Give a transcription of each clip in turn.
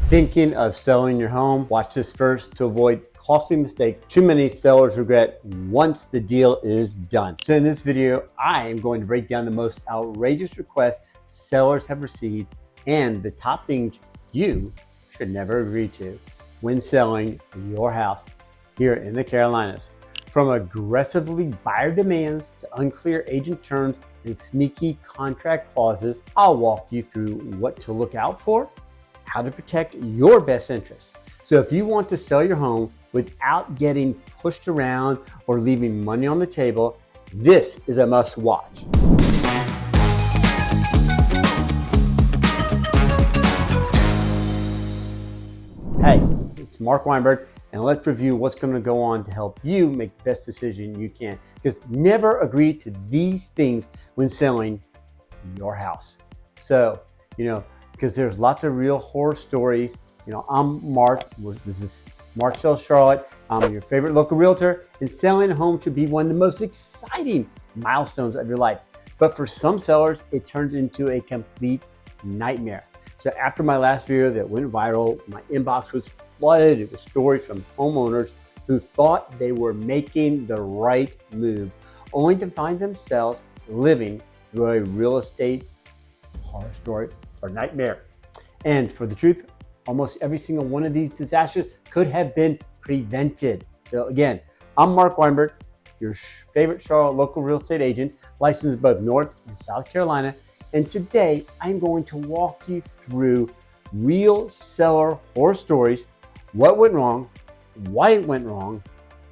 Thinking of selling your home? Watch this first to avoid costly mistakes too many sellers regret once the deal is done. So in this video, I am going to break down the most outrageous requests sellers have received and the top things you should never agree to when selling your house here in the Carolinas. From aggressively buyer demands to unclear agent terms and sneaky contract clauses, I'll walk you through what to look out for, how to protect your best interests. So if you want to sell your home without getting pushed around or leaving money on the table, this is a must watch. Hey, it's Mark Weinberg, and let's review what's going to go on to help you make the best decision you can. Because never agree to these things when selling your house. So, because there's lots of real horror stories. I'm Mark. This is Mark Sells Charlotte. I'm your favorite local realtor, and selling a home should be one of the most exciting milestones of your life. But for some sellers, it turns into a complete nightmare. So after my last video that went viral, my inbox was flooded with stories from homeowners who thought they were making the right move, only to find themselves living through a real estate horror story or nightmare. And for the truth, almost every single one of these disasters could have been prevented. So again, I'm Mark Weinberg, your favorite Charlotte local real estate agent, licensed in both North and South Carolina. And today I'm going to walk you through real seller horror stories, what went wrong, why it went wrong,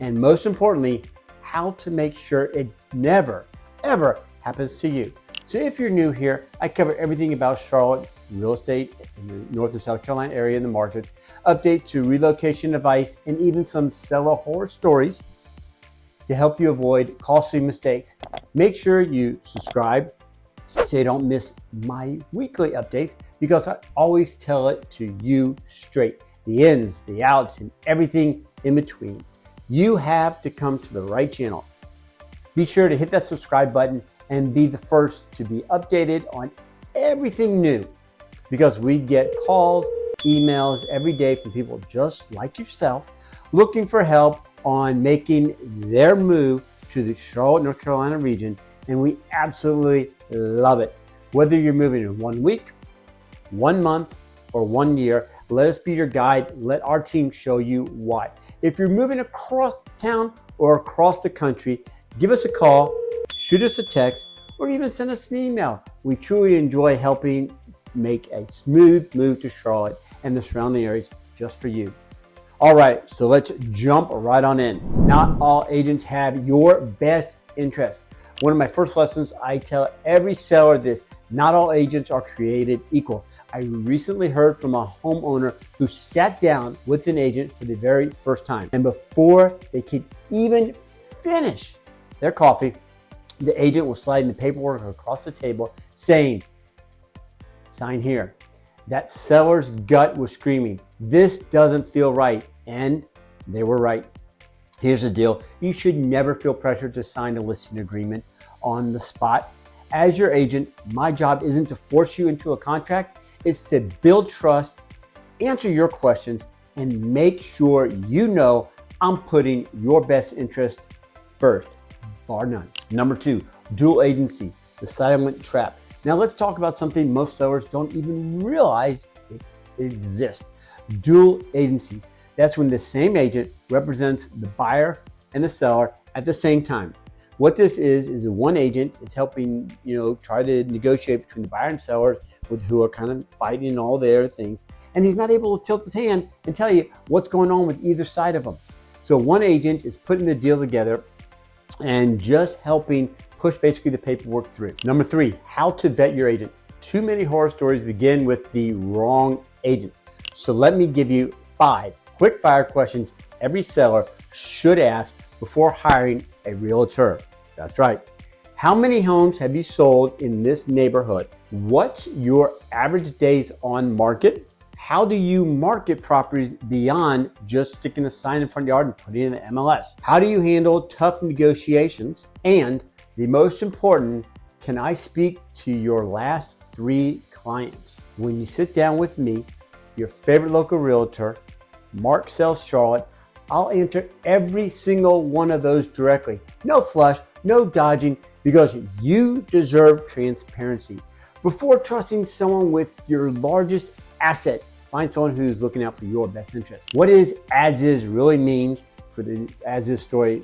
and most importantly, how to make sure it never, ever happens to you. So if you're new here, I cover everything about Charlotte real estate in the North and South Carolina area in the markets, update to relocation advice, and even some seller horror stories to help you avoid costly mistakes. Make sure you subscribe so you don't miss my weekly updates, because I always tell it to you straight. The ins, the outs, and everything in between. You have to come to the right channel. Be sure to hit that subscribe button and be the first to be updated on everything new, because we get calls, emails every day from people just like yourself looking for help on making their move to the Charlotte, North Carolina region, and we absolutely love it. Whether you're moving in 1 week, 1 month, or 1 year, let us be your guide. Let our team show you why. If you're moving across town or across the country, give us a call, shoot us a text, or even send us an email. We truly enjoy helping make a smooth move to Charlotte and the surrounding areas just for you. All right, so let's jump right on in. Not all agents have your best interest. One of my first lessons, I tell every seller this: not all agents are created equal. I recently heard from a homeowner who sat down with an agent for the very first time, and before they could even finish their coffee, the agent was sliding the paperwork across the table saying, "Sign here." That seller's gut was screaming, "This doesn't feel right." And they were right. Here's the deal. You should never feel pressured to sign a listing agreement on the spot. As your agent, my job isn't to force you into a contract. It's to build trust, answer your questions, and make sure you know I'm putting your best interest first, bar none. Number 2, dual agency, the silent trap. Now let's talk about something most sellers don't even realize it exists. Dual agencies. That's when the same agent represents the buyer and the seller at the same time. What this is one agent is helping, try to negotiate between the buyer and seller with who are kind of fighting all their things. And he's not able to tilt his hand and tell you what's going on with either side of them. So one agent is putting the deal together and just helping push basically the paperwork through. Number 3, how to vet your agent. Too many horror stories begin with the wrong agent. So let me give you 5 quick fire questions every seller should ask before hiring a realtor. That's right. How many homes have you sold in this neighborhood? What's your average days on market? How do you market properties beyond just sticking a sign in front of the yard and putting it in the MLS? How do you handle tough negotiations? And the most important, can I speak to your last 3 clients? When you sit down with me, your favorite local realtor, Mark Sells Charlotte. I'll answer every single one of those directly. No flush, no dodging, because you deserve transparency. Before trusting someone with your largest asset, find someone who's looking out for your best interest. What is as is really means for the as is story,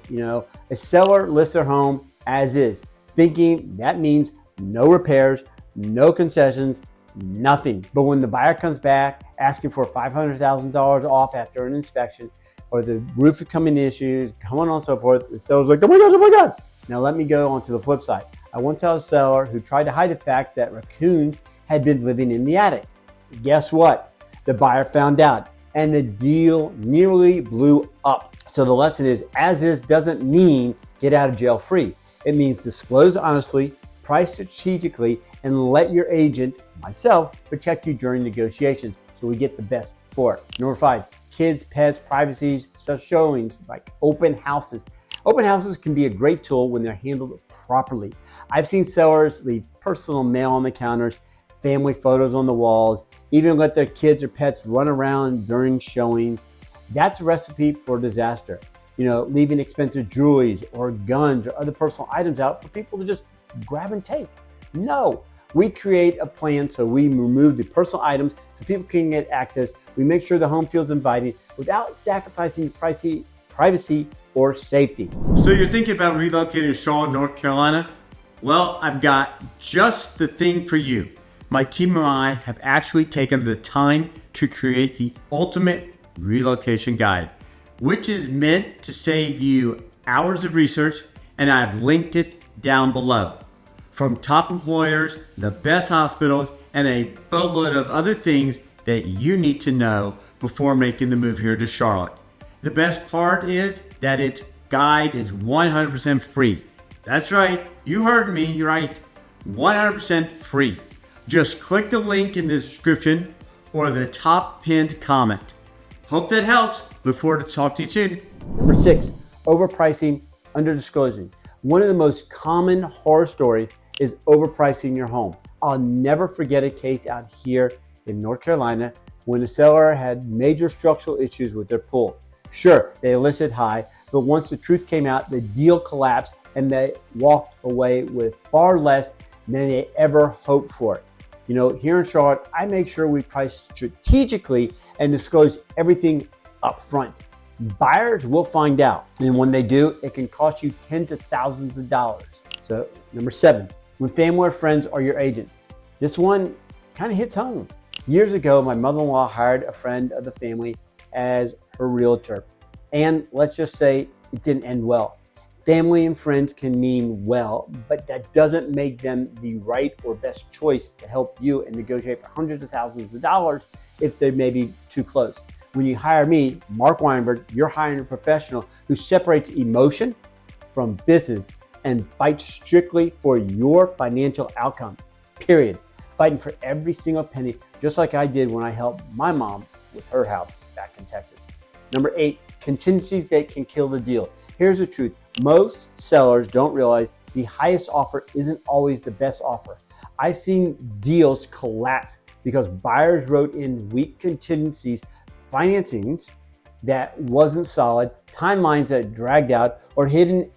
a seller lists their home as is, thinking that means no repairs, no concessions, nothing. But when the buyer comes back asking for $500,000 off after an inspection, or the roof is coming issues, on and so forth, the seller's like, oh my God. Now let me go on to the flip side. I once had a seller who tried to hide the facts that raccoons had been living in the attic. Guess what? The buyer found out, and the deal nearly blew up. So the lesson is, as is doesn't mean get out of jail free. It means disclose honestly, price strategically, and let your agent, myself, protect you during negotiations so we get the best for it. Number 5, kids, pets, privacies, special showings like open houses. Open houses can be a great tool when they're handled properly. I've seen sellers leave personal mail on the counters, family photos on the walls, even let their kids or pets run around during showings. That's a recipe for disaster. Leaving expensive jewelry or guns or other personal items out for people to just grab and take. No, we create a plan so we remove the personal items so people can get access. We make sure the home feels inviting without sacrificing privacy or safety. So you're thinking about relocating to Charlotte, North Carolina? Well, I've got just the thing for you. My team and I have actually taken the time to create the ultimate relocation guide, which is meant to save you hours of research, and I've linked it down below. From top employers, the best hospitals, and a boatload of other things that you need to know before making the move here to Charlotte. The best part is that its guide is 100% free. That's right, you heard me, you're right, 100% free. Just click the link in the description or the top pinned comment. Hope that helps. Look forward to talking to you soon. Number 6, overpricing, underdisclosing. One of the most common horror stories is overpricing your home. I'll never forget a case out here in North Carolina when the seller had major structural issues with their pool. Sure, they listed high, but once the truth came out, the deal collapsed and they walked away with far less than they ever hoped for. Here in Charlotte, I make sure we price strategically and disclose everything up front. Buyers will find out, and when they do, it can cost you tens of thousands of dollars. So number 7, when family or friends are your agent. This one kind of hits home. Years ago, my mother-in-law hired a friend of the family as her realtor, and let's just say it didn't end well. Family and friends can mean well, but that doesn't make them the right or best choice to help you and negotiate for hundreds of thousands of dollars if they may be too close. When you hire me, Mark Weinberg, you're hiring a professional who separates emotion from business and fights strictly for your financial outcome, period. Fighting for every single penny, just like I did when I helped my mom with her house back in Texas. Number 8, contingencies that can kill the deal. Here's the truth. Most sellers don't realize the highest offer isn't always the best offer. I've seen deals collapse because buyers wrote in weak contingencies, financings that wasn't solid, timelines that dragged out, or hidden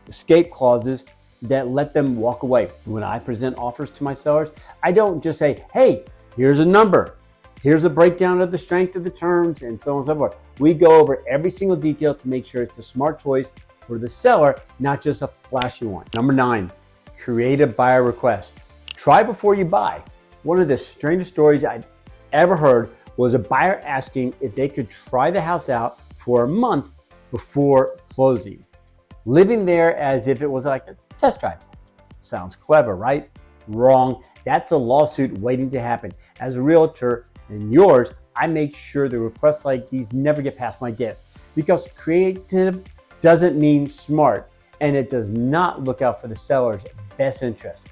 escape clauses that let them walk away. When I present offers to my sellers, I don't just say, hey, here's a number. Here's a breakdown of the strength of the terms and so on and so forth. We go over every single detail to make sure it's a smart choice for the seller, not just a flashy one. Number 9, create a buyer request. Try before you buy. One of the strangest stories I'd ever heard was a buyer asking if they could try the house out for a month before closing. Living there as if it was like a test drive. Sounds clever, right? Wrong. That's a lawsuit waiting to happen. As a realtor and yours, I make sure the requests like these never get past my desk because creative doesn't mean smart, and it does not look out for the seller's best interest.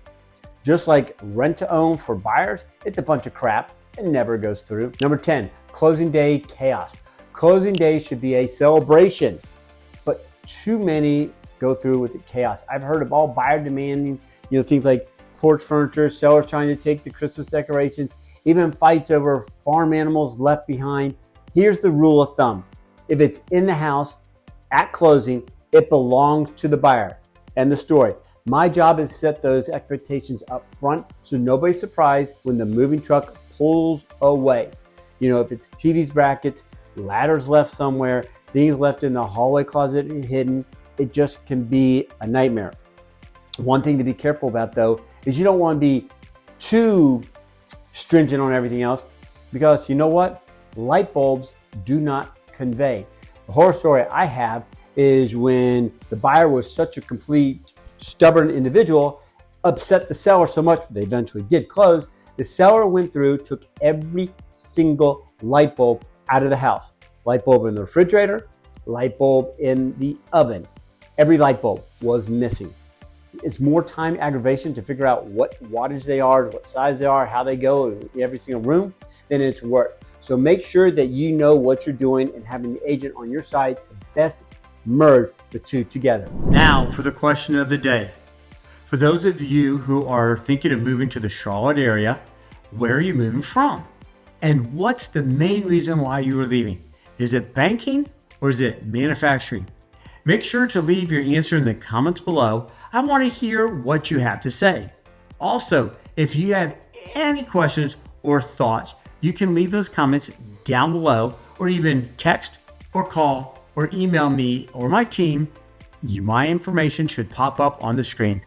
Just like rent to own for buyers, it's a bunch of crap and never goes through. Number 10, closing day chaos. Closing day should be a celebration, but too many go through with the chaos. I've heard of all buyer demanding, things like porch furniture, sellers trying to take the Christmas decorations, even fights over farm animals left behind. Here's the rule of thumb. If it's in the house at closing, it belongs to the buyer. End the story. My job is to set those expectations up front so nobody's surprised when the moving truck pulls away. You know, if it's TV's brackets, ladders left somewhere, things left in the hallway closet hidden, it just can be a nightmare. One thing to be careful about though is you don't want to be too stringent on everything else, because you know what? Light bulbs do not convey. The horror story I have is when the buyer was such a complete stubborn individual, upset the seller so much, they eventually did close. The seller went through, took every single light bulb out of the house. Light bulb in the refrigerator, light bulb in the oven. Every light bulb was missing. It's more time aggravation to figure out what wattage they are, what size they are, how they go in every single room than it's work. So make sure that you know what you're doing and having the agent on your side to best merge the two together. Now for the question of the day. For those of you who are thinking of moving to the Charlotte area, where are you moving from? And what's the main reason why you are leaving? Is it banking or is it manufacturing? Make sure to leave your answer in the comments below. I want to hear what you have to say. Also, if you have any questions or thoughts, you can leave those comments down below, or even text or call or email me or my team. My information should pop up on the screen.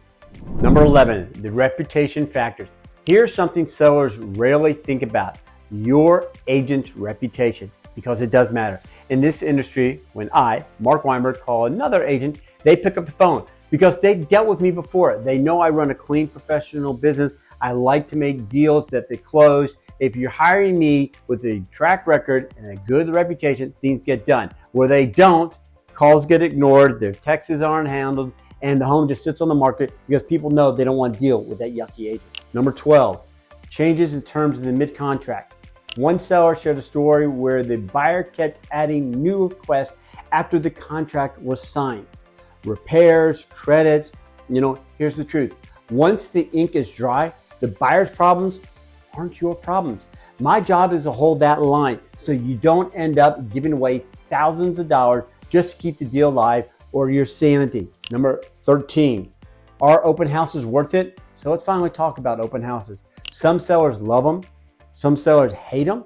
Number 11, the reputation factors. Here's something sellers rarely think about: your agent's reputation, because it does matter. In this industry, when I, Mark Weinberg, call another agent, they pick up the phone because they've dealt with me before. They know I run a clean, professional business. I like to make deals that they close. If you're hiring me with a track record and a good reputation, things get done. Where they don't, calls get ignored, their texts aren't handled, and the home just sits on the market because people know they don't want to deal with that yucky agent. Number 12, changes in terms of the mid-contract. One seller shared a story where the buyer kept adding new requests after the contract was signed. Repairs, credits, here's the truth. Once the ink is dry, the buyer's problems aren't your problems. My job is to hold that line so you don't end up giving away thousands of dollars just to keep the deal live or your sanity. Number 13, are open houses worth it? So let's finally talk about open houses. Some sellers love them. Some sellers hate them.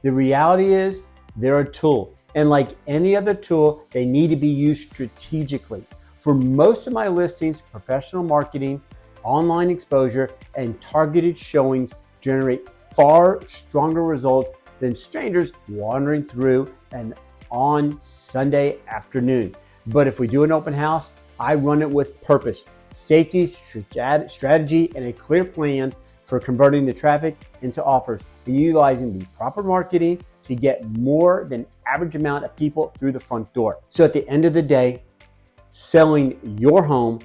The reality is they're a tool. And like any other tool, they need to be used strategically. For most of my listings, professional marketing, online exposure, and targeted showings generate far stronger results than strangers wandering through and on Sunday afternoon. But if we do an open house, I run it with purpose, safety, strategy, and a clear plan for converting the traffic into offers and utilizing the proper marketing to get more than average amount of people through the front door. So at the end of the day, selling your home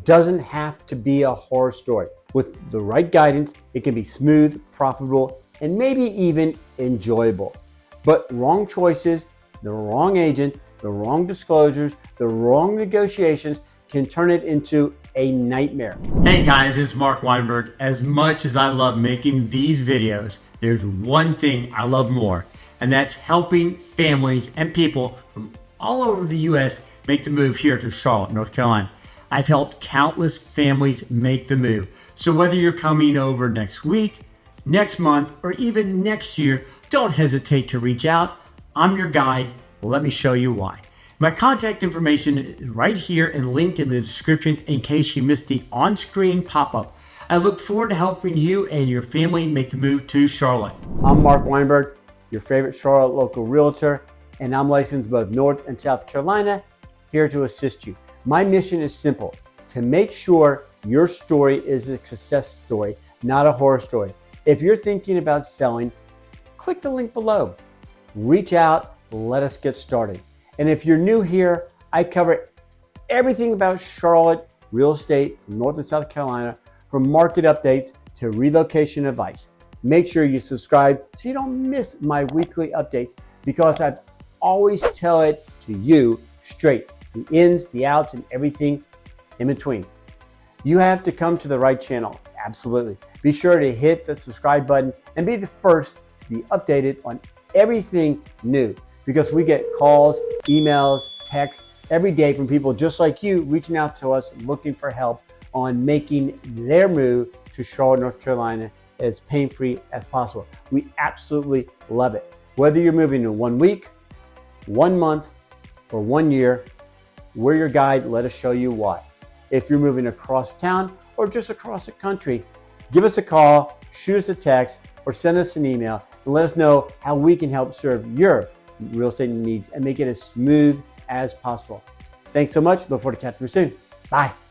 doesn't have to be a horror story. With the right guidance, it can be smooth, profitable, and maybe even enjoyable. But wrong choices, the wrong agent, the wrong disclosures, the wrong negotiations can turn it into a nightmare. Hey guys, it's Mark Weinberg. As much as I love making these videos, there's one thing I love more, and that's helping families and people from all over the US make the move here to Charlotte, North Carolina. I've helped countless families make the move. So whether you're coming over next week, next month, or even next year, don't hesitate to reach out. I'm your guide. Let me show you why. My contact information is right here and linked in the description in case you missed the on-screen pop-up. I look forward to helping you and your family make the move to Charlotte. I'm Mark Weinberg, your favorite Charlotte local realtor, and I'm licensed both North and South Carolina, here to assist you. My mission is simple: to make sure your story is a success story, not a horror story. If you're thinking about selling, click the link below. Reach out, let us get started. And if you're new here, I cover everything about Charlotte real estate from North and South Carolina, from market updates to relocation advice. Make sure you subscribe so you don't miss my weekly updates, because I always tell it to you straight, the ins, the outs, and everything in between. You have to come to the right channel. Absolutely. Be sure to hit the subscribe button and be the first to be updated on everything new, because we get calls, emails, texts every day from people just like you reaching out to us looking for help on making their move to Charlotte, North Carolina as pain-free as possible. We absolutely love it. Whether you're moving in 1 week, 1 month, or 1 year, we're your guide. Let us show you why. If you're moving across town or just across the country, give us a call, shoot us a text, or send us an email and let us know how we can help serve your real estate needs and make it as smooth as possible. Thanks so much. Look forward to catching you soon. Bye.